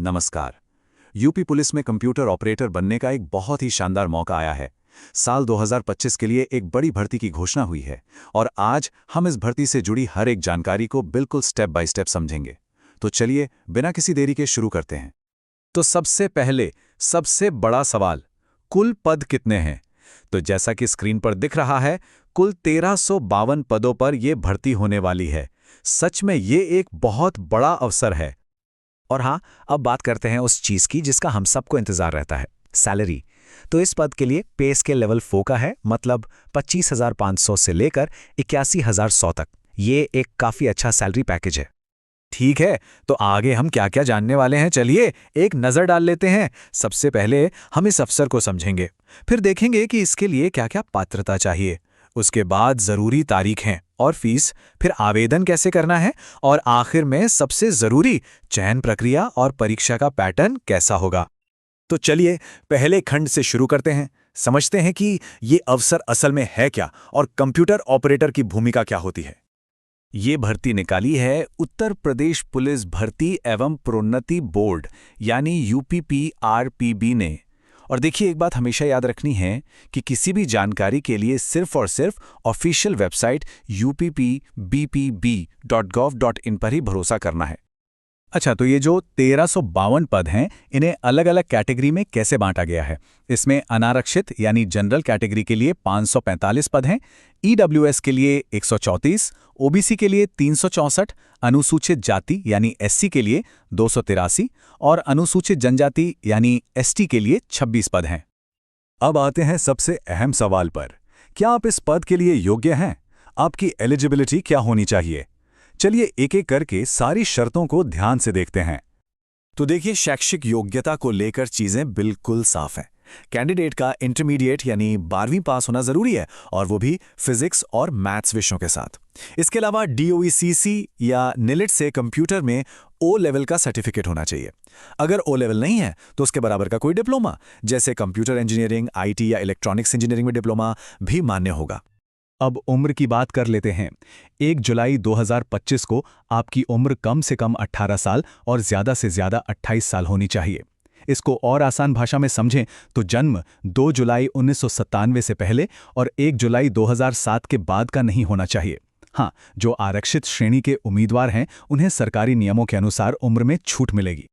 नमस्कार। UP police में computer operator बनने का एक बहुत ही शानदार मौका आया है। साल 2025 के लिए एक बड़ी भर्ती की घोषणा हुई है और आज हम इस भर्ती से जुड़ी हर एक जानकारी को बिल्कुल स्टेप बाय स्टेप समझेंगे। तो चलिए बिना किसी देरी के शुरू करते हैं। तो सबसे पहले सबसे बड़ा सवाल, कुल पद कितने हैं? तो जैसा कि स्क्रीन पर दिख रहा है, कुल 1352 पदों पर यह भर्ती होने वाली है। सच में ये एक बहुत बड़ा अवसर है। और हाँ, अब बात करते हैं उस चीज की जिसका हम सबको इंतजार रहता है, सैलरी। तो इस पद के लिए पे स्केल लेवल 4 का है, मतलब 25,500 से लेकर 81,100 तक। ये एक काफी अच्छा सैलरी पैकेज है। ठीक है, तो आगे हम क्या क्या जानने वाले हैं, चलिए एक नज़र डाल लेते हैं। सबसे पहले हम इस अफसर को समझेंगे, फिर देखेंगे कि इसके लिए क्या क्या पात्रता चाहिए। उसके बाद ज़रूरी तारीखें और फीस, फिर आवेदन कैसे करना है, और आखिर में सबसे ज़रूरी चयन प्रक्रिया और परीक्षा का पैटर्न कैसा होगा। तो चलिए पहले खंड से शुरू करते हैं, समझते हैं कि ये अवसर असल में है क्या और कंप्यूटर ऑपरेटर की भूमिका क्या होती है। ये भर्ती निकाली है उत्तर प्रदेश पुलिस भर्ती एवं प्रोन्नति बोर्ड यानी UPPRPB ने। और देखिए, एक बात हमेशा याद रखनी है कि किसी भी जानकारी के लिए सिर्फ और सिर्फ ऑफिशियल वेबसाइट uppbpb.gov.in पर ही भरोसा करना है। अच्छा, तो ये जो 1352 पद हैं, इन्हें अलग अलग कैटेगरी में कैसे बांटा गया है? इसमें अनारक्षित यानी जनरल कैटेगरी के लिए 545 पद हैं, EWS के लिए 134, OBC के लिए 364, अनुसूचित जाति यानी SC के लिए 283 और अनुसूचित जनजाति यानी ST के लिए 26 पद हैं। अब आते हैं सबसे अहम सवाल पर, क्या आप इस पद के लिए योग्य हैं? आपकी एलिजिबिलिटी क्या होनी चाहिए? चलिए एक एक करके सारी शर्तों को ध्यान से देखते हैं। तो देखिए, शैक्षिक योग्यता को लेकर चीजें बिल्कुल साफ हैं। कैंडिडेट का इंटरमीडिएट यानी 12वीं पास होना जरूरी है, और वो भी फिजिक्स और मैथ्स विषयों के साथ। इसके अलावा DOECC या NILIT से कंप्यूटर में O लेवल का सर्टिफिकेट होना चाहिए। अगर O लेवल नहीं है तो उसके बराबर का कोई डिप्लोमा, जैसे कंप्यूटर इंजीनियरिंग, IT या इलेक्ट्रॉनिक्स इंजीनियरिंग में डिप्लोमा भी मान्य होगा। अब उम्र की बात कर लेते हैं। 1 जुलाई 2025 को आपकी उम्र कम से कम 18 साल और ज़्यादा से ज़्यादा 28 साल होनी चाहिए। इसको और आसान भाषा में समझें तो जन्म 2 जुलाई 1997 से पहले और 1 जुलाई 2007 के बाद का नहीं होना चाहिए। हाँ, जो आरक्षित श्रेणी के उम्मीदवार हैं, उन्हें सरकारी नियमों के अनुसार उम्र में छूट मिलेगी।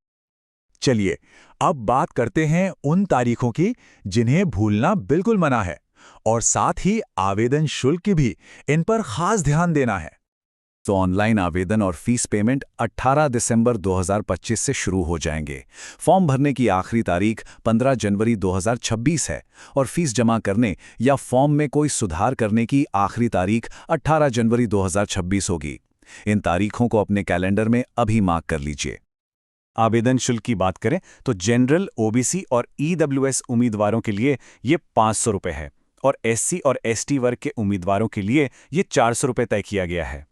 चलिए अब बात करते हैं उन तारीखों की जिन्हें भूलना बिल्कुल मना है, और साथ ही आवेदन शुल्क की भी इन पर खास ध्यान देना है। तो ऑनलाइन आवेदन और फीस पेमेंट 18 दिसंबर 2025 से शुरू हो जाएंगे। फॉर्म भरने की आखिरी तारीख 15 जनवरी 2026 है और फीस जमा करने या फॉर्म में कोई सुधार करने की आखिरी तारीख 18 जनवरी 2026 होगी। इन तारीखों को अपने कैलेंडर में अभी मार्क कर लीजिए। आवेदन शुल्क की बात करें तो जनरल, OBC और EWS उम्मीदवारों के लिए ये 500 रुपये है और SC और ST वर्ग के उम्मीदवारों के लिए ये 400 रुपये तय किया गया है।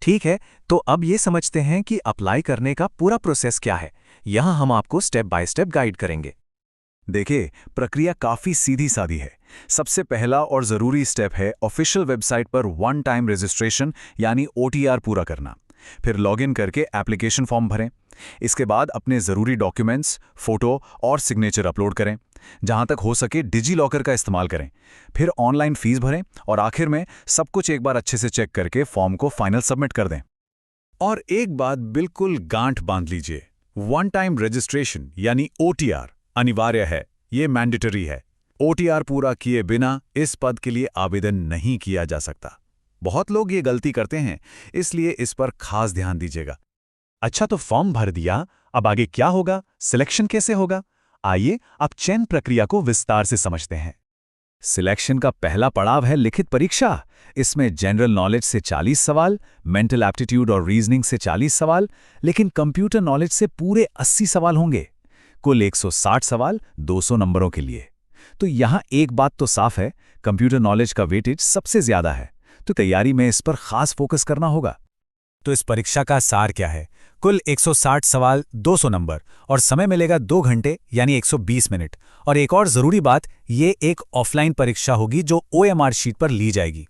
ठीक है, तो अब ये समझते हैं कि अप्लाई करने का पूरा प्रोसेस क्या है। यहाँ हम आपको स्टेप बाय स्टेप गाइड करेंगे। देखिए, प्रक्रिया काफ़ी सीधी सादी है। सबसे पहला और ज़रूरी स्टेप है ऑफिशियल वेबसाइट पर वन टाइम रजिस्ट्रेशन यानी OTR पूरा करना। फिर लॉगिन करके एप्लीकेशन फॉर्म भरें। इसके बाद अपने ज़रूरी डॉक्यूमेंट्स, फोटो और सिग्नेचर अपलोड करें। जहां तक हो सके डिजी लॉकर का इस्तेमाल करें। फिर ऑनलाइन फीस भरें और आखिर में सब कुछ एक बार अच्छे से चेक करके फॉर्म को फाइनल सबमिट कर दें। और एक बात बिल्कुल गांठ बांध लीजिए, वन टाइम रजिस्ट्रेशन यानी OTR अनिवार्य है, ये मैंडेटरी है। OTR पूरा किए बिना इस पद के लिए आवेदन नहीं किया जा सकता। बहुत लोग ये गलती करते हैं, इसलिए इस पर खास ध्यान दीजिएगा। अच्छा, तो फॉर्म भर दिया, अब आगे क्या होगा? सिलेक्शन कैसे होगा? आइए अब चयन प्रक्रिया को विस्तार से समझते हैं। सिलेक्शन का पहला पड़ाव है लिखित परीक्षा। इसमें जनरल नॉलेज से 40 सवाल, मेंटल एप्टीट्यूड और रीजनिंग से 40 सवाल, लेकिन कंप्यूटर नॉलेज से पूरे 80 सवाल होंगे। कुल 160 सवाल 200 नंबरों के लिए। तो यहाँ एक बात तो साफ है, कंप्यूटर नॉलेज का वेटेज सबसे ज्यादा है, तो तैयारी में इस पर खास फोकस करना होगा। तो इस परीक्षा का सार क्या है? कुल 160 सवाल 200 नंबर और समय मिलेगा 2 घंटे यानी 120 मिनट। और एक और ज़रूरी बात, ये एक ऑफलाइन परीक्षा होगी जो OMR शीट पर ली जाएगी।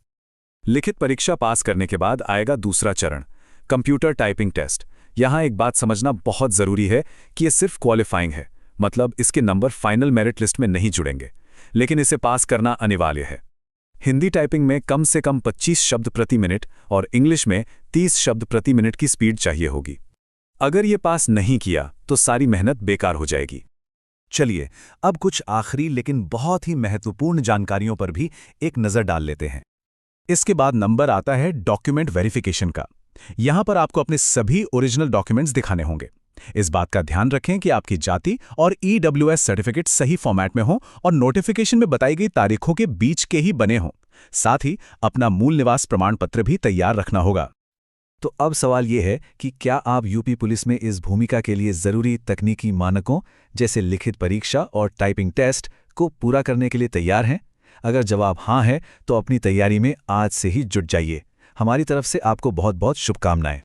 लिखित परीक्षा पास करने के बाद आएगा दूसरा चरण, कंप्यूटर टाइपिंग टेस्ट। यहाँ एक बात समझना बहुत ज़रूरी है कि ये सिर्फ क्वालिफाइंग है, मतलब इसके नंबर फाइनल मेरिट लिस्ट में नहीं जुड़ेंगे, लेकिन इसे पास करना अनिवार्य है। हिंदी टाइपिंग में कम से कम 25 शब्द प्रति मिनट और इंग्लिश में 30 शब्द प्रति मिनट की स्पीड चाहिए होगी। अगर ये पास नहीं किया तो सारी मेहनत बेकार हो जाएगी। चलिए अब कुछ आखिरी लेकिन बहुत ही महत्वपूर्ण जानकारियों पर भी एक नज़र डाल लेते हैं। इसके बाद नंबर आता है डॉक्यूमेंट वेरिफिकेशन का। यहां पर आपको अपने सभी ओरिजिनल डॉक्यूमेंट्स दिखाने होंगे। इस बात का ध्यान रखें कि आपकी जाति और EWS सर्टिफिकेट सही फॉर्मेट में हो और नोटिफिकेशन में बताई गई तारीखों के बीच के ही बने हों। साथ ही अपना मूल निवास प्रमाण पत्र भी तैयार रखना होगा। तो अब सवाल ये है कि क्या आप यूपी पुलिस में इस भूमिका के लिए ज़रूरी तकनीकी मानकों जैसे लिखित परीक्षा और टाइपिंग टेस्ट को पूरा करने के लिए तैयार हैं? अगर जवाब हाँ है तो अपनी तैयारी में आज से ही जुट जाइए। हमारी तरफ से आपको बहुत बहुत शुभकामनाएं।